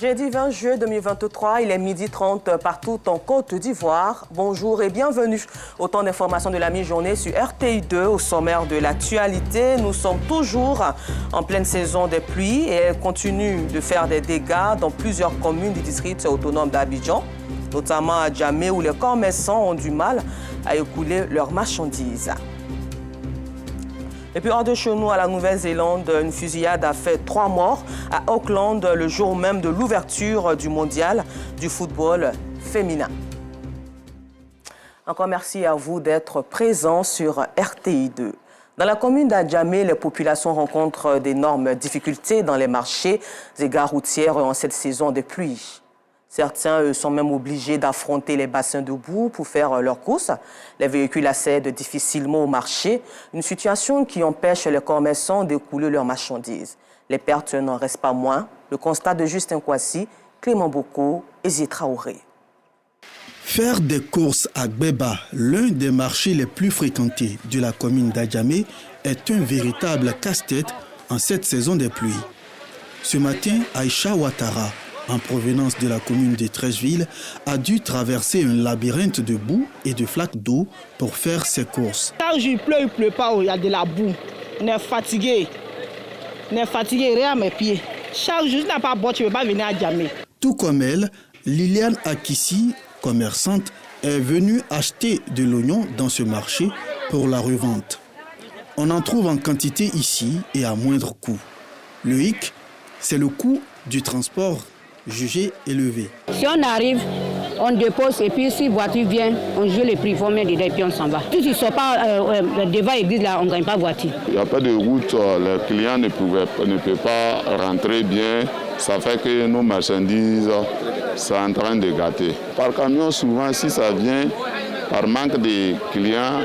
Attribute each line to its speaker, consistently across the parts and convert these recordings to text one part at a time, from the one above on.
Speaker 1: Jeudi 20 juillet 2023, il est 12h30 partout en Côte d'Ivoire. Bonjour et bienvenue. Autant d'informations de la mi-journée sur RTI2 au sommaire de l'actualité. Nous sommes toujours en pleine saison des pluies et elles continuent de faire des dégâts dans plusieurs communes du district autonome d'Abidjan, notamment à Djamé où les commerçants ont du mal à écouler leurs marchandises. Et puis hors de chez nous, à la Nouvelle-Zélande, une fusillade a fait 3 morts à Auckland le jour même de l'ouverture du mondial du football féminin. Encore merci à vous d'être présents sur RTI2. Dans la commune d'Adjamé, les populations rencontrent d'énormes difficultés dans les marchés et gares routières en cette saison de pluie. Certains sont même obligés d'affronter les bassins de boue pour faire leurs courses. Les véhicules accèdent difficilement au marché, une situation qui empêche les commerçants d'écouler leurs marchandises. Les pertes n'en restent pas moins. Le constat de Justin Kwasi, Clément Boko et Zé Traoré.
Speaker 2: Faire des courses à Gbeba, l'un des marchés les plus fréquentés de la commune d'Adjamé, est un véritable casse-tête en cette saison des pluies. Ce matin, Aïcha Ouattara, en provenance de la commune de Treichville, a dû traverser un labyrinthe de boue et de flaques d'eau pour faire ses courses.
Speaker 3: Quand il pleut pas, il y a de la boue. On est fatigué. Rien à mes pieds. Chaque jour, tu n'as pas boire, tu ne peux pas venir à Djamé.
Speaker 2: Tout comme elle, Liliane Akissi, commerçante, est venue acheter de l'oignon dans ce marché pour la revente. On en trouve en quantité ici et à moindre coût. Le hic, c'est le coût du transport jugé élevé.
Speaker 4: Si on arrive, on dépose et puis si la voiture vient, on joue les prix, on met dedans et puis on s'en va. Si tu ne sors pas devant l'église, là, on ne gagne pas voiture.
Speaker 5: Il n'y a pas de route, les clients ne peuvent pas rentrer bien. Ça fait que nos marchandises sont en train de gâter. Par camion, souvent, si ça vient, par manque de clients,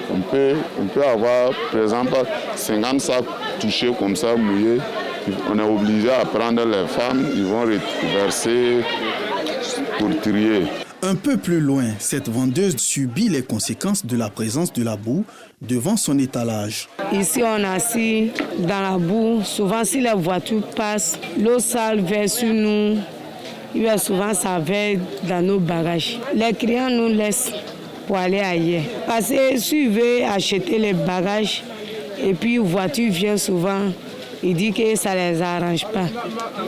Speaker 5: on peut avoir, par exemple, 50 sacs touchés comme ça, mouillés. On est obligé à prendre les femmes, ils vont verser pour trier.
Speaker 2: Un peu plus loin, cette vendeuse subit les conséquences de la présence de la boue devant son étalage.
Speaker 6: Ici, on est assis dans la boue. Souvent, si la voiture passe, l'eau sale verse sur nous. Souvent, ça verse dans nos bagages. Les clients nous laissent pour aller ailleurs. Parce que si vous voulez acheter les bagages et puis la voiture vient souvent, il dit que ça ne les arrange pas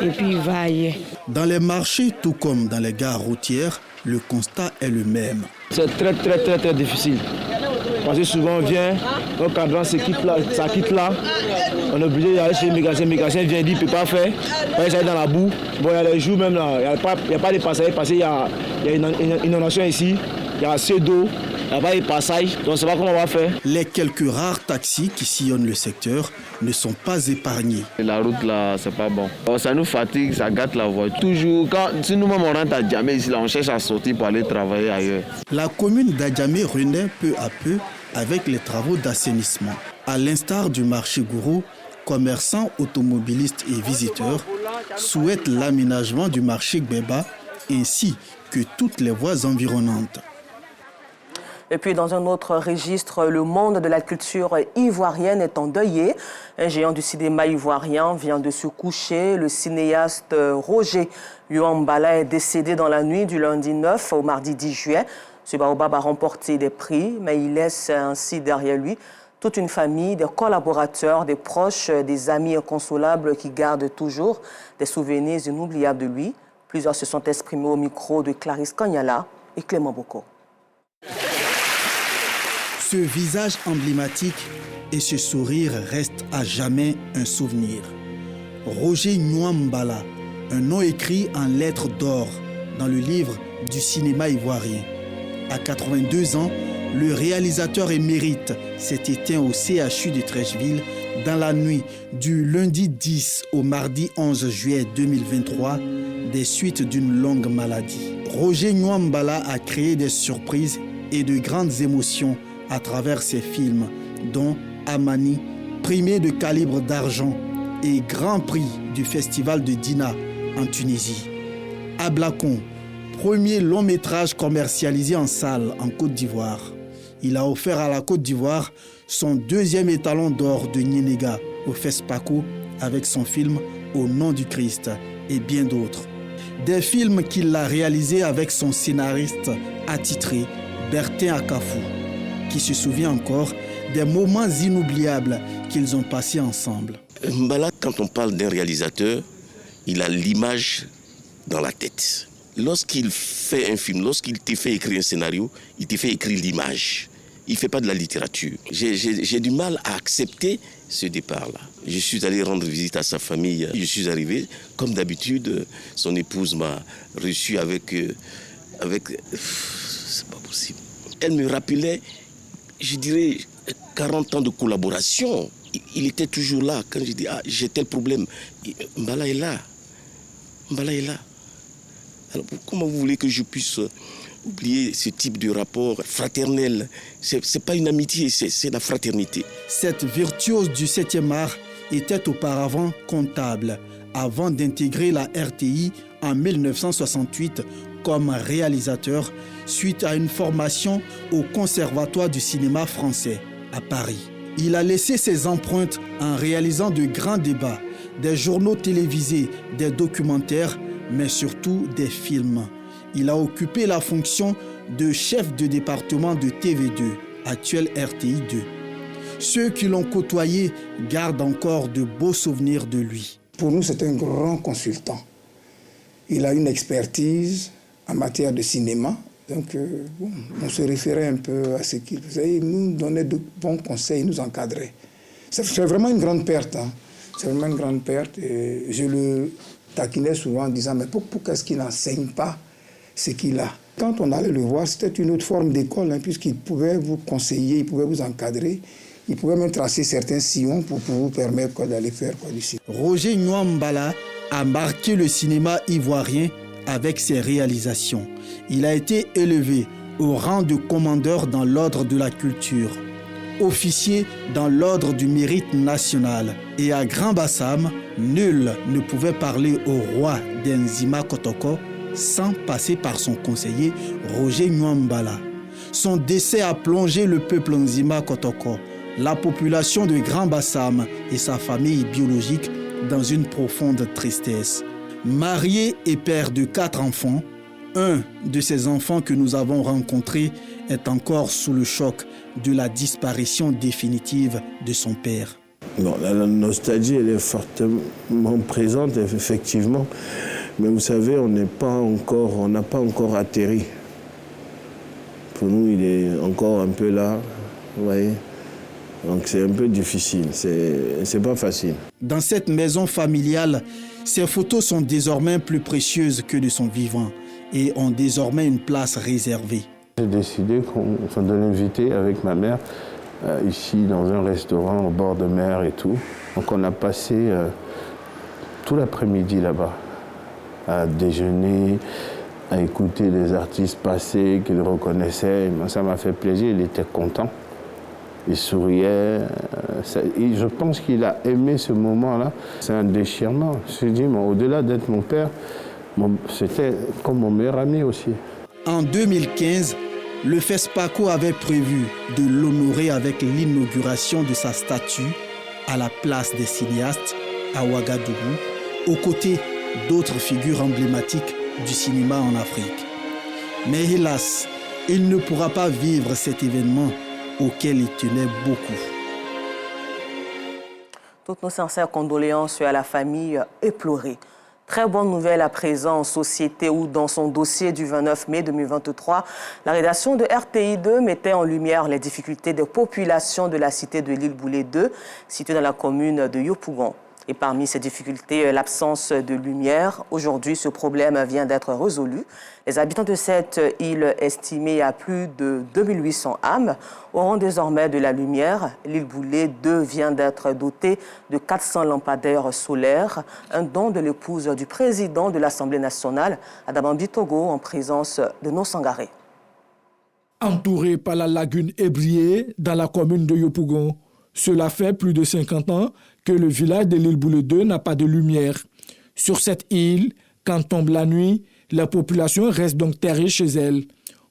Speaker 6: et puis il va ailleurs.
Speaker 2: Dans les marchés, tout comme dans les gares routières, le constat est le même.
Speaker 7: C'est très difficile. Parce que souvent on vient, un cadran ça quitte là, on est obligé d'aller chez le mécanicien vient dire qu'il ne peut pas faire, on va dans la boue. Bon, il y a les jours même là, il n'y a pas de passagers parce qu'il y a une inondation ici, il y a assez d'eau. Il n'y a pas de passage, donc on ne sait pas comment on va faire.
Speaker 2: Les quelques rares taxis qui sillonnent le secteur ne sont pas épargnés.
Speaker 8: La route là, c'est pas bon. Ça nous fatigue, ça gâte la voiture. Toujours, si nous-mêmes on rentre à Djamé ici, là, on cherche à sortir pour aller travailler ailleurs.
Speaker 2: La commune d'Adjamé renaît peu à peu avec les travaux d'assainissement. À l'instar du marché Gourou, commerçants, automobilistes et visiteurs souhaitent l'aménagement du marché Gbeba ainsi que toutes les voies environnantes.
Speaker 1: Et puis, dans un autre registre, le monde de la culture ivoirienne est endeuillé. Un géant du cinéma ivoirien vient de se coucher. Le cinéaste Roger Yuambala est décédé dans la nuit du lundi 9 au mardi 10 juillet. Ce baobab a remporté des prix, mais il laisse ainsi derrière lui toute une famille, des collaborateurs, des proches, des amis inconsolables qui gardent toujours des souvenirs inoubliables de lui. Plusieurs se sont exprimés au micro de Clarisse Kanyala et Clément Boko.
Speaker 2: Ce visage emblématique et ce sourire restent à jamais un souvenir. Roger Yuambala, un nom écrit en lettres d'or dans le livre du cinéma ivoirien. À 82 ans, le réalisateur émérite s'est éteint au CHU de Treichville dans la nuit du lundi 10 au mardi 11 juillet 2023 des suites d'une longue maladie. Roger Yuambala a créé des surprises et de grandes émotions à travers ses films, dont Amani, primé de calibre d'argent et grand prix du festival de Dina en Tunisie. Ablakon, premier long métrage commercialisé en salle en Côte d'Ivoire. Il a offert à la Côte d'Ivoire son deuxième étalon d'or de Niénéga au FESPACO avec son film Au nom du Christ. et bien d'autres. Des films qu'il a réalisés avec son scénariste attitré, Bertin Akafou, qui se souvient encore des moments inoubliables qu'ils ont passés ensemble.
Speaker 9: Mbala, quand on parle d'un réalisateur, il a l'image dans la tête. Lorsqu'il fait un film, lorsqu'il te fait écrire un scénario, il te fait écrire l'image. Il ne fait pas de la littérature. J'ai du mal à accepter ce départ-là. Je suis allé rendre visite à sa famille. Je suis arrivé, comme d'habitude, son épouse m'a reçu avec c'est pas possible. Elle me rappelait, je dirais, 40 ans de collaboration. Il était toujours là. Quand je dis, j'ai tel problème, Mbala est là. Mbala est là. Alors, comment vous voulez que je puisse oublier ce type de rapport fraternel? C'est pas une amitié, c'est la fraternité.
Speaker 2: Cette virtuose du 7e art était auparavant comptable avant d'intégrer la RTI en 1968 comme réalisateur suite à une formation au Conservatoire du cinéma français à Paris. Il a laissé ses empreintes en réalisant de grands débats, des journaux télévisés, des documentaires, mais surtout des films. Il a occupé la fonction de chef de département de TV2, actuel RTI 2. Ceux qui l'ont côtoyé gardent encore de beaux souvenirs de lui.
Speaker 10: Pour nous, c'est un grand consultant. Il a une expertise en matière de cinéma. Donc, on se référait un peu à ce qu'il faisait. Il nous donnait de bons conseils, il nous encadrait. C'est vraiment une grande perte. Hein. C'est vraiment une grande perte. Et je le taquinais souvent en disant, mais pourquoi est-ce qu'il n'enseigne pas ce qu'il a? Quand on allait le voir, c'était une autre forme d'école, hein, puisqu'il pouvait vous conseiller, il pouvait vous encadrer. Il pouvait même tracer certains sillons pour vous permettre d'aller faire du cinéma.
Speaker 2: Roger Nwambala a marqué le cinéma ivoirien avec ses réalisations. Il a été élevé au rang de commandeur dans l'ordre de la culture, officier dans l'ordre du mérite national. Et à Grand Bassam, nul ne pouvait parler au roi d'Enzima Kotoko sans passer par son conseiller Roger Nwambala. Son décès a plongé le peuple Nzima Kotoko, la population de Grand Bassam et sa famille biologique dans une profonde tristesse. Marié et père de 4 enfants, un de ces enfants que nous avons rencontrés est encore sous le choc de la disparition définitive de son père.
Speaker 11: Bon, la nostalgie, elle est fortement présente, effectivement. Mais vous savez, on n'a pas encore atterri. Pour nous, il est encore un peu là, vous voyez. Donc c'est un peu difficile, c'est pas facile.
Speaker 2: Dans cette maison familiale, ces photos sont désormais plus précieuses que de son vivant et ont désormais une place réservée.
Speaker 11: J'ai décidé de l'inviter avec ma mère ici dans un restaurant au bord de mer et tout. Donc on a passé tout l'après-midi là-bas à déjeuner, à écouter les artistes passer qu'il reconnaissait. Ça m'a fait plaisir, il était content. Il souriait. Je pense qu'il a aimé ce moment-là. C'est un déchirement. Je me suis dit, au-delà d'être mon père, c'était comme mon meilleur ami aussi.
Speaker 2: En 2015, le FESPACO avait prévu de l'honorer avec l'inauguration de sa statue à la place des cinéastes à Ouagadougou, aux côtés d'autres figures emblématiques du cinéma en Afrique. Mais hélas, il ne pourra pas vivre cet événement auquel il tenait beaucoup.
Speaker 1: Toutes nos sincères condoléances à la famille éplorée. Très bonne nouvelle à présent en société où, dans son dossier du 29 mai 2023, la rédaction de RTI 2 mettait en lumière les difficultés des populations de la cité de l'île Boulé 2, située dans la commune de Yopougon. Et parmi ces difficultés, l'absence de lumière. Aujourd'hui, ce problème vient d'être résolu. Les habitants de cette île, estimée à plus de 2800 âmes, auront désormais de la lumière. L'île Boulé 2 vient d'être dotée de 400 lampadaires solaires, un don de l'épouse du président de l'Assemblée nationale, Adamambi Togo, en présence de nos Sangaré.
Speaker 12: Entouré par la lagune Ébrié, dans la commune de Yopougon, cela fait plus de 50 ans que le village de l'île Boulé 2 n'a pas de lumière. Sur cette île, quand tombe la nuit, la population reste donc terrée chez elle.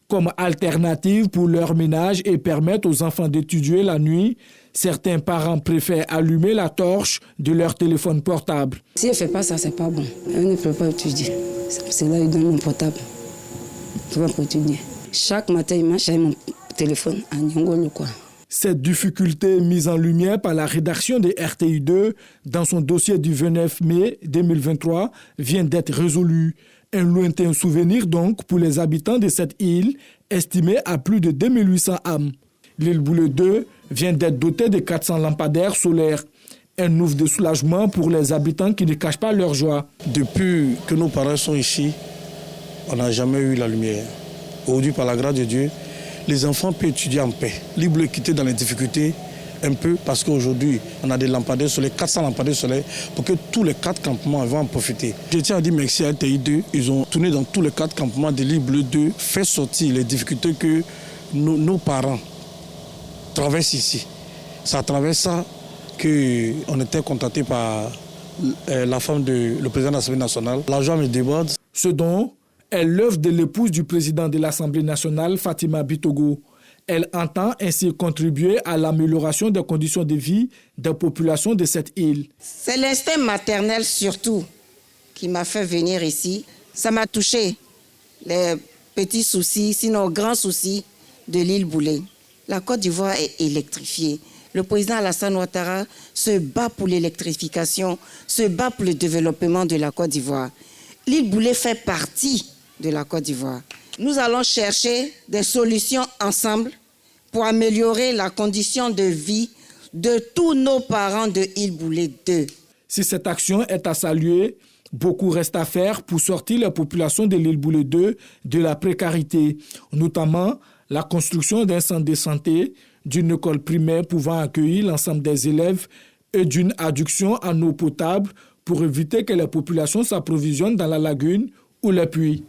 Speaker 12: Comme alternative pour leur ménage et permettre aux enfants d'étudier la nuit, Certains parents préfèrent allumer la torche de leur téléphone portable.
Speaker 6: Si elle ne fait pas ça, c'est pas bon. Elle ne peut pas étudier. C'est là qu'il donne mon portable. Tu vas pas étudier. Chaque matin, il m'achète mon téléphone à Nyongolo, quoi.
Speaker 12: Cette difficulté mise en lumière par la rédaction de RTI2 dans son dossier du 29 mai 2023 vient d'être résolue. Un lointain souvenir donc pour les habitants de cette île, estimée à plus de 2800 âmes. L'île Boulé 2 vient d'être dotée de 400 lampadaires solaires. Un ouf de soulagement pour les habitants qui ne cachent pas leur joie.
Speaker 13: Depuis que nos parents sont ici, on n'a jamais eu la lumière. Aujourd'hui, par la grâce de Dieu, les enfants peuvent étudier en paix. L'île Boulé quitter dans les difficultés un peu parce qu'aujourd'hui, on a des lampadaires solaires, 400 lampadaires solaires pour que tous les 4 campements vont en profiter. Je tiens à dire merci à RTI2. Ils ont tourné dans tous les 4 campements de l'île Boulé 2, fait sortir les difficultés que nos parents traversent ici. C'est à travers ça qu'on était contacté par la femme du président de l'Assemblée nationale. La joie me déborde.
Speaker 12: Ce don est l'œuvre de l'épouse du président de l'Assemblée nationale, Fatima Bitogo. Elle entend ainsi contribuer à l'amélioration des conditions de vie des populations de cette île.
Speaker 14: C'est l'instinct maternel surtout qui m'a fait venir ici. Ça m'a touché, les petits soucis, sinon grands soucis de l'île Boulé. La Côte d'Ivoire est électrifiée. Le président Alassane Ouattara se bat pour l'électrification, se bat pour le développement de la Côte d'Ivoire. L'île Boulé fait partie de la Côte d'Ivoire. Nous allons chercher des solutions ensemble pour améliorer la condition de vie de tous nos parents de l'île Boulé 2.
Speaker 12: Si cette action est à saluer, beaucoup reste à faire pour sortir les populations de l'île Boulé 2 de la précarité, notamment la construction d'un centre de santé, d'une école primaire pouvant accueillir l'ensemble des élèves et d'une adduction en eau potable pour éviter que les populations s'approvisionnent dans la lagune ou les puits.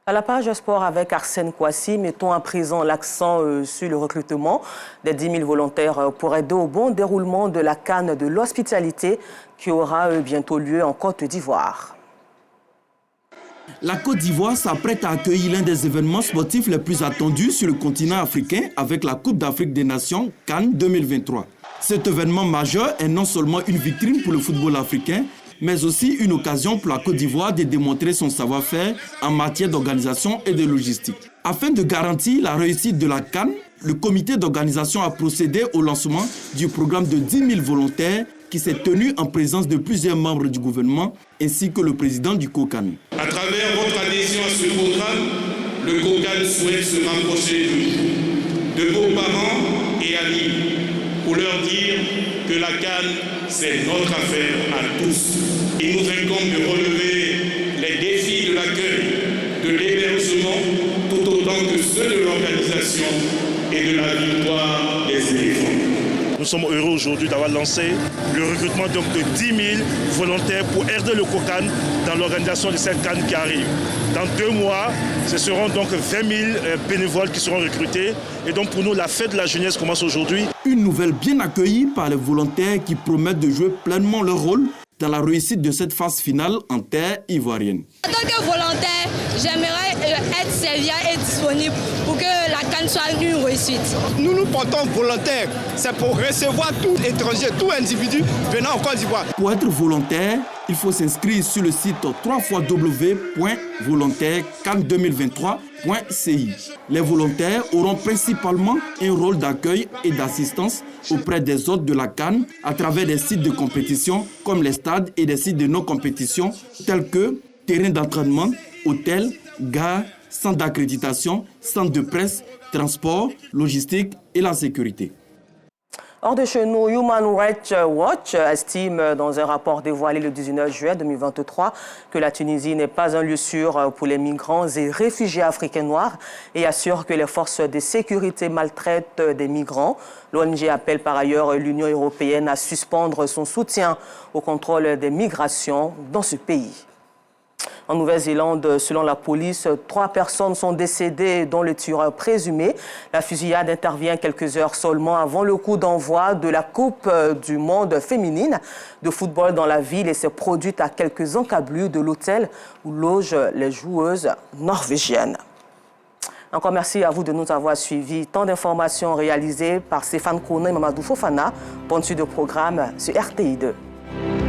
Speaker 1: À la page sport avec Arsène Kouassi, mettons à présent l'accent sur le recrutement des 10 000 volontaires pour aider au bon déroulement de la CAN de l'hospitalité qui aura bientôt lieu en Côte d'Ivoire.
Speaker 15: La Côte d'Ivoire s'apprête à accueillir l'un des événements sportifs les plus attendus sur le continent africain avec la Coupe d'Afrique des Nations CAN 2023. Cet événement majeur est non seulement une vitrine pour le football africain, mais aussi une occasion pour la Côte d'Ivoire de démontrer son savoir-faire en matière d'organisation et de logistique. Afin de garantir la réussite de la CAN, le comité d'organisation a procédé au lancement du programme de 10 000 volontaires qui s'est tenu en présence de plusieurs membres du gouvernement ainsi que le président du COCAN.
Speaker 16: À travers votre adhésion à ce programme, le COCAN souhaite se rapprocher de vos parents et amis pour leur dire que la CAN, c'est notre affaire à tous. Il nous incombe de relever les défis de l'accueil, de l'hébergement, tout autant que ceux de l'organisation et de la victoire des éléphants.
Speaker 17: Nous sommes heureux aujourd'hui d'avoir lancé le recrutement de 10 000 volontaires pour aider le COCAN dans l'organisation de cette CAN qui arrive. Dans 2 mois, ce seront donc 20 000 bénévoles qui seront recrutés. Et donc pour nous, la fête de la jeunesse commence aujourd'hui.
Speaker 15: Une nouvelle bien accueillie par les volontaires qui promettent de jouer pleinement leur rôle dans la réussite de cette phase finale en terre ivoirienne.
Speaker 18: En tant que volontaire, j'aimerais être serviable et disponible pour que la CAN soit une réussite.
Speaker 19: Nous nous portons volontaires, c'est pour recevoir tout étranger, tout individu venant en Côte d'Ivoire.
Speaker 15: Pour être volontaire, il faut s'inscrire sur le site www.volontaire-can2023.ci. Les volontaires auront principalement un rôle d'accueil et d'assistance auprès des hôtes de la CAN à travers des sites de compétition comme les stades et des sites de non-compétition tels que terrains d'entraînement, hôtels, gares, centres d'accréditation, centres de presse, transport, logistique et la sécurité.
Speaker 1: Hors de chez nous, Human Rights Watch estime dans un rapport dévoilé le 19 juin 2023 que la Tunisie n'est pas un lieu sûr pour les migrants et réfugiés africains noirs et assure que les forces de sécurité maltraitent des migrants. L'ONG appelle par ailleurs l'Union européenne à suspendre son soutien au contrôle des migrations dans ce pays. En Nouvelle-Zélande, selon la police, 3 personnes sont décédées, dont le tueur présumé. La fusillade intervient quelques heures seulement avant le coup d'envoi de la Coupe du monde féminine de football dans la ville et s'est produite à quelques encablures de l'hôtel où logent les joueuses norvégiennes. Encore merci à vous de nous avoir suivis. Tant d'informations réalisées par Stéphane Kouna et Mamadou Fofana. Bonne suite de programme sur RTI2.